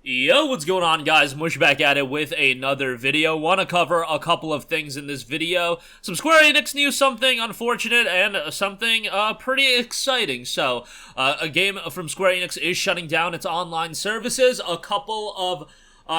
Yo, what's going on, guys? Mush back at it with another video. Want to cover a couple of things in this video. Some Square Enix news, something unfortunate, and something pretty exciting. So, a game from Square Enix is shutting down its online services. A couple of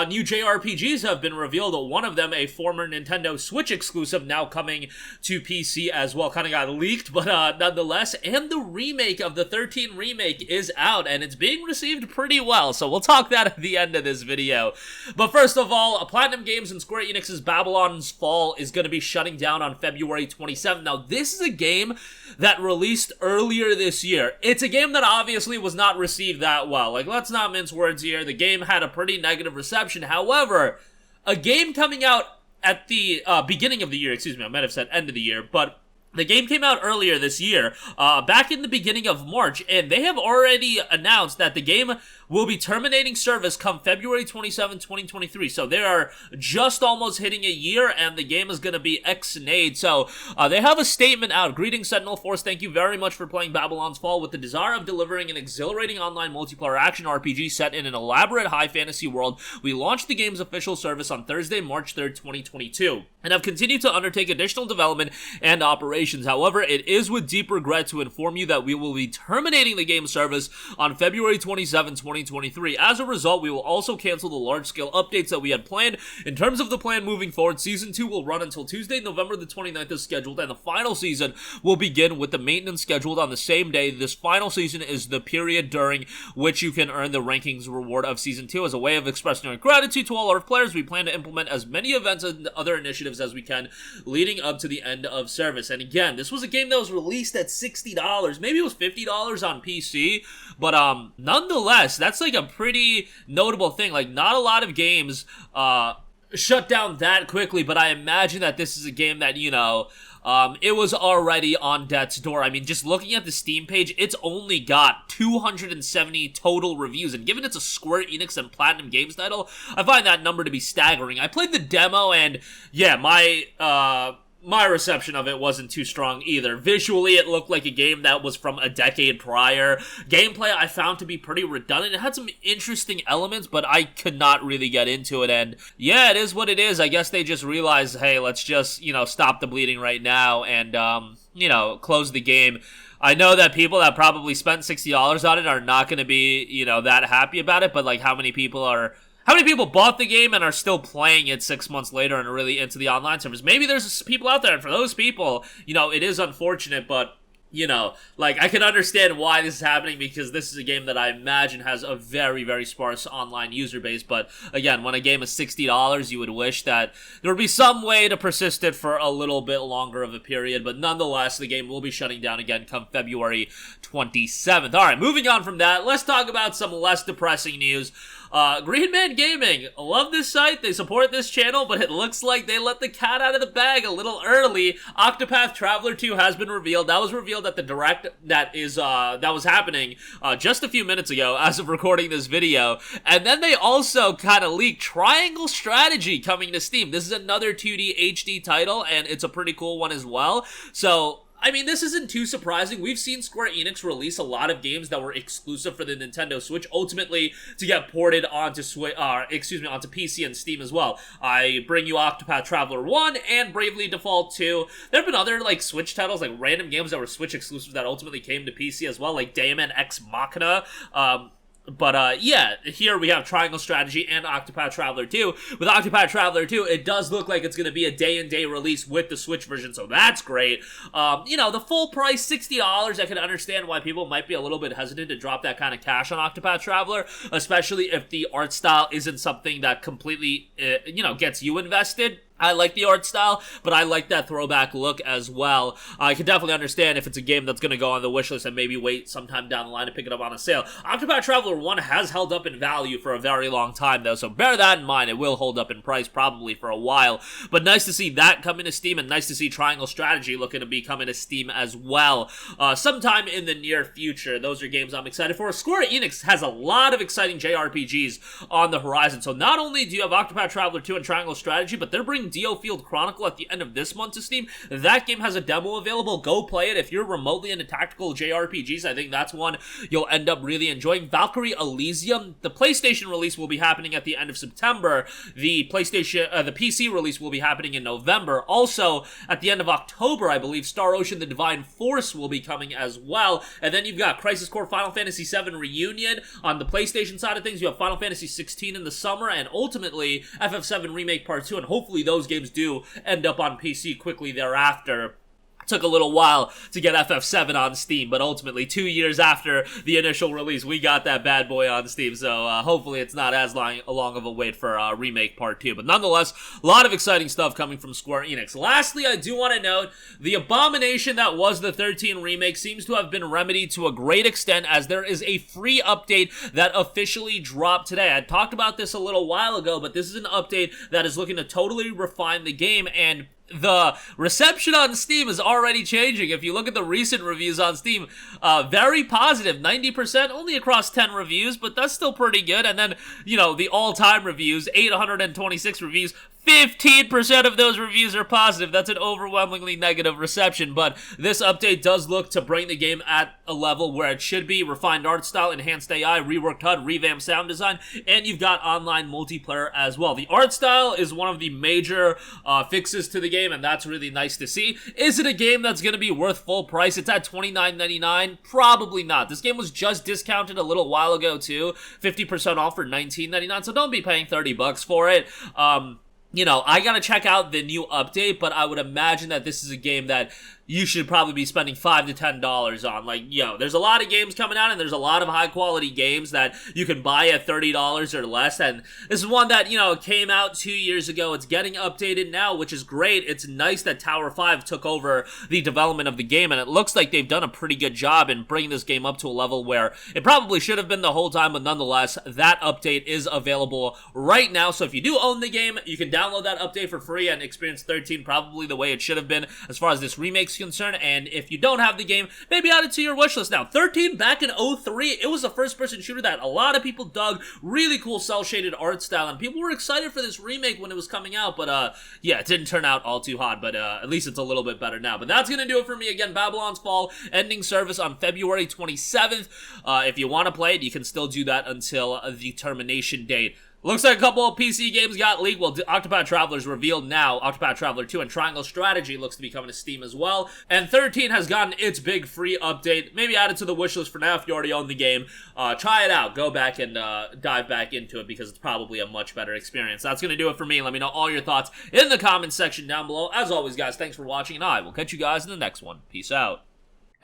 new JRPGs have been revealed. One of them, a former Nintendo Switch exclusive, now coming to PC as well. Kind of got leaked, but nonetheless. And the remake of the 13 remake is out, and it's being received pretty well. So we'll talk that at the end of this video. But first of all, Platinum Games and Square Enix's Babylon's Fall is going to be shutting down on February 27th. Now, this is a game that released earlier this year. It's a game that obviously was not received that well. Like, let's not mince words here. The game had a pretty negative reception. However, a game coming out at the beginning of the year, I might have said end of the year, but the game came out earlier this year, back in the beginning of March, and they have already announced that the game will be terminating service come February 27, 2023. So they are just almost hitting a year, and the game is going to be XIII. So they have a statement out. Greetings, Sentinel Force. Thank you very much for playing Babylon's Fall. With the desire of delivering an exhilarating online multiplayer action RPG set in an elaborate high fantasy world, we launched the game's official service on Thursday, March 3rd, 2022, and have continued to undertake additional development and operations. However, it is with deep regret to inform you that we will be terminating the game service on February 27, 2023. As a result, we will also cancel the large-scale updates that we had planned. In terms of the plan moving forward, Season 2 will run until Tuesday, November the 29th as scheduled, and the final season will begin with the maintenance scheduled on the same day. This final season is the period during which you can earn the rankings reward of Season 2. As a way of expressing our gratitude to all our players, we plan to implement as many events and other initiatives as we can leading up to the end of service. And again, this was a game that was released at $60. Maybe it was $50 on PC, but nonetheless, that's like a pretty notable thing. Like, not a lot of games shut down that quickly, but I imagine that this is a game that, you know, it was already on death's door. I mean, just looking at the Steam page, it's only got 270 total reviews, and given it's a Square Enix and Platinum Games title, I find that number to be staggering. I played the demo, and yeah, my reception of it wasn't too strong either. Visually, it looked like a game that was from a decade prior. Gameplay I found to be pretty redundant. It had some interesting elements, but I could not really get into it, and yeah, it is what it is. I guess they just realized, hey, let's just, you know, stop the bleeding right now and, you know, close the game. I know that people that probably spent $60 on it are not going to be, you know, that happy about it, but, like, how many people bought the game and are still playing it 6 months later and are really into the online service? Maybe there's people out there, and for those people, you know, it is unfortunate, but, you know, like, I can understand why this is happening, because this is a game that I imagine has a very, very sparse online user base. But again, when a game is $60, you would wish that there would be some way to persist it for a little bit longer of a period. But nonetheless, the game will be shutting down again come February 27th. Alright, moving on from that, let's talk about some less depressing news. Green Man Gaming, love this site, they support this channel, but it looks like they let the cat out of the bag a little early. Octopath Traveler 2 has been revealed. That was revealed at the direct that was happening just a few minutes ago as of recording this video. And then they also kind of leaked Triangle Strategy coming to Steam. This is another 2D HD title, and it's a pretty cool one as well. So, I mean, this isn't too surprising. We've seen Square Enix release a lot of games that were exclusive for the Nintendo Switch, ultimately to get ported onto onto PC and Steam as well. I bring you Octopath Traveler 1 and Bravely Default 2. There have been other, like, Switch titles, like random games that were Switch exclusive that ultimately came to PC as well, like Daemon X Machina. But yeah, here we have Triangle Strategy and Octopath Traveler 2. With Octopath Traveler 2, it does look like it's going to be a day-and-day release with the Switch version, so that's great. You know, the full price, $60, I can understand why people might be a little bit hesitant to drop that kind of cash on Octopath Traveler, especially if the art style isn't something that completely, you know, gets you invested. I like the art style, but I like that throwback look as well. I can definitely understand if it's a game that's going to go on the wishlist and maybe wait sometime down the line to pick it up on a sale. Octopath Traveler 1 has held up in value for a very long time, though, so bear that in mind. It will hold up in price probably for a while, but nice to see that coming to Steam, and nice to see Triangle Strategy looking to be coming to Steam as well sometime in the near future. Those are games I'm excited for. Square Enix has a lot of exciting JRPGs on the horizon, so not only do you have Octopath Traveler 2 and Triangle Strategy, but they're bringing Dio Field Chronicle at the end of this month to Steam. That game has a demo available. Go play it. If you're remotely into tactical JRPGs, I think that's one you'll end up really enjoying. Valkyrie Elysium, the PlayStation release will be happening at the end of September. The PC release will be happening in November. Also, at the end of October, I believe, Star Ocean The Divine Force will be coming as well. And then you've got Crisis Core Final Fantasy VII Reunion. On the PlayStation side of things, you have Final Fantasy XVI in the summer, and ultimately FF7 Remake Part 2, and hopefully those games do end up on PC quickly thereafter. Took a little while to get FF7 on Steam, but ultimately 2 years after the initial release, we got that bad boy on Steam, so hopefully it's not as long of a wait for Remake Part 2. But nonetheless, a lot of exciting stuff coming from Square Enix. Lastly, I do want to note, the abomination that was the 13 Remake seems to have been remedied to a great extent, as there is a free update that officially dropped today. I talked about this a little while ago, but this is an update that is looking to totally refine the game, and the reception on Steam is already changing. If you look at the recent reviews on Steam, very positive, 90% only across 10 reviews, but that's still pretty good. And then, you know, the all-time reviews, 826 reviews, 15% of those reviews are positive. That's an overwhelmingly negative reception, but this update does look to bring the game at a level where it should be. Refined art style, enhanced AI, reworked HUD, revamped sound design, and you've got online multiplayer as well. The art style is one of the major fixes to the game, and that's really nice to see. Is it a game that's going to be worth full price? It's at $29.99. Probably not. This game was just discounted a little while ago too, 50% off for $19.99, so don't be paying $30 for it. You know, I gotta check out the new update, but I would imagine that this is a game that you should probably be spending $5 to $10 on. Like, you know, there's a lot of games coming out, and there's a lot of high-quality games that you can buy at $30 or less, and this is one that, you know, came out 2 years ago. It's getting updated now, which is great. It's nice that Tower 5 took over the development of the game, and it looks like they've done a pretty good job in bringing this game up to a level where it probably should have been the whole time, but nonetheless, that update is available right now. So if you do own the game, you can download that update for free and experience 13 probably the way it should have been as far as this remake's concerned. And if you don't have the game, maybe add it to your wishlist. Now, 13 back in 03, it was a first-person shooter that a lot of people dug. Really cool cel-shaded art style, and people were excited for this remake when it was coming out, but yeah, it didn't turn out all too hot, but at least it's a little bit better now. But that's gonna do it for me. Again, Babylon's Fall ending service on February 27th. If you want to play it, you can still do that until the termination date. Looks like a couple of PC games got leaked. Well, Octopath Traveler is revealed now. Octopath Traveler 2 and Triangle Strategy looks to be coming to Steam as well. And 13 has gotten its big free update. Maybe add it to the wishlist for now if you already own the game. Try it out. Go back and dive back into it because it's probably a much better experience. That's going to do it for me. Let me know all your thoughts in the comments section down below. As always, guys, thanks for watching, and I will catch you guys in the next one. Peace out.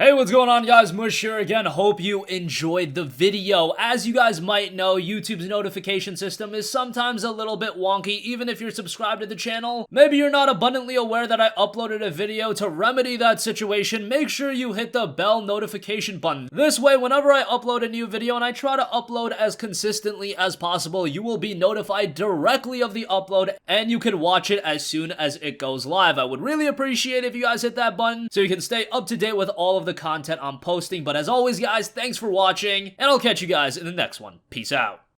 Hey, what's going on, guys? Mush here again. Hope you enjoyed the video. As you guys might know, YouTube's notification system is sometimes a little bit wonky, even if you're subscribed to the channel. Maybe you're not abundantly aware that I uploaded a video. To remedy that situation, make sure you hit the bell notification button. This way, whenever I upload a new video, and I try to upload as consistently as possible, you will be notified directly of the upload, and you can watch it as soon as it goes live. I would really appreciate if you guys hit that button so you can stay up to date with all of the content I'm posting. But as always, guys, thanks for watching, and I'll catch you guys in the next one. Peace out.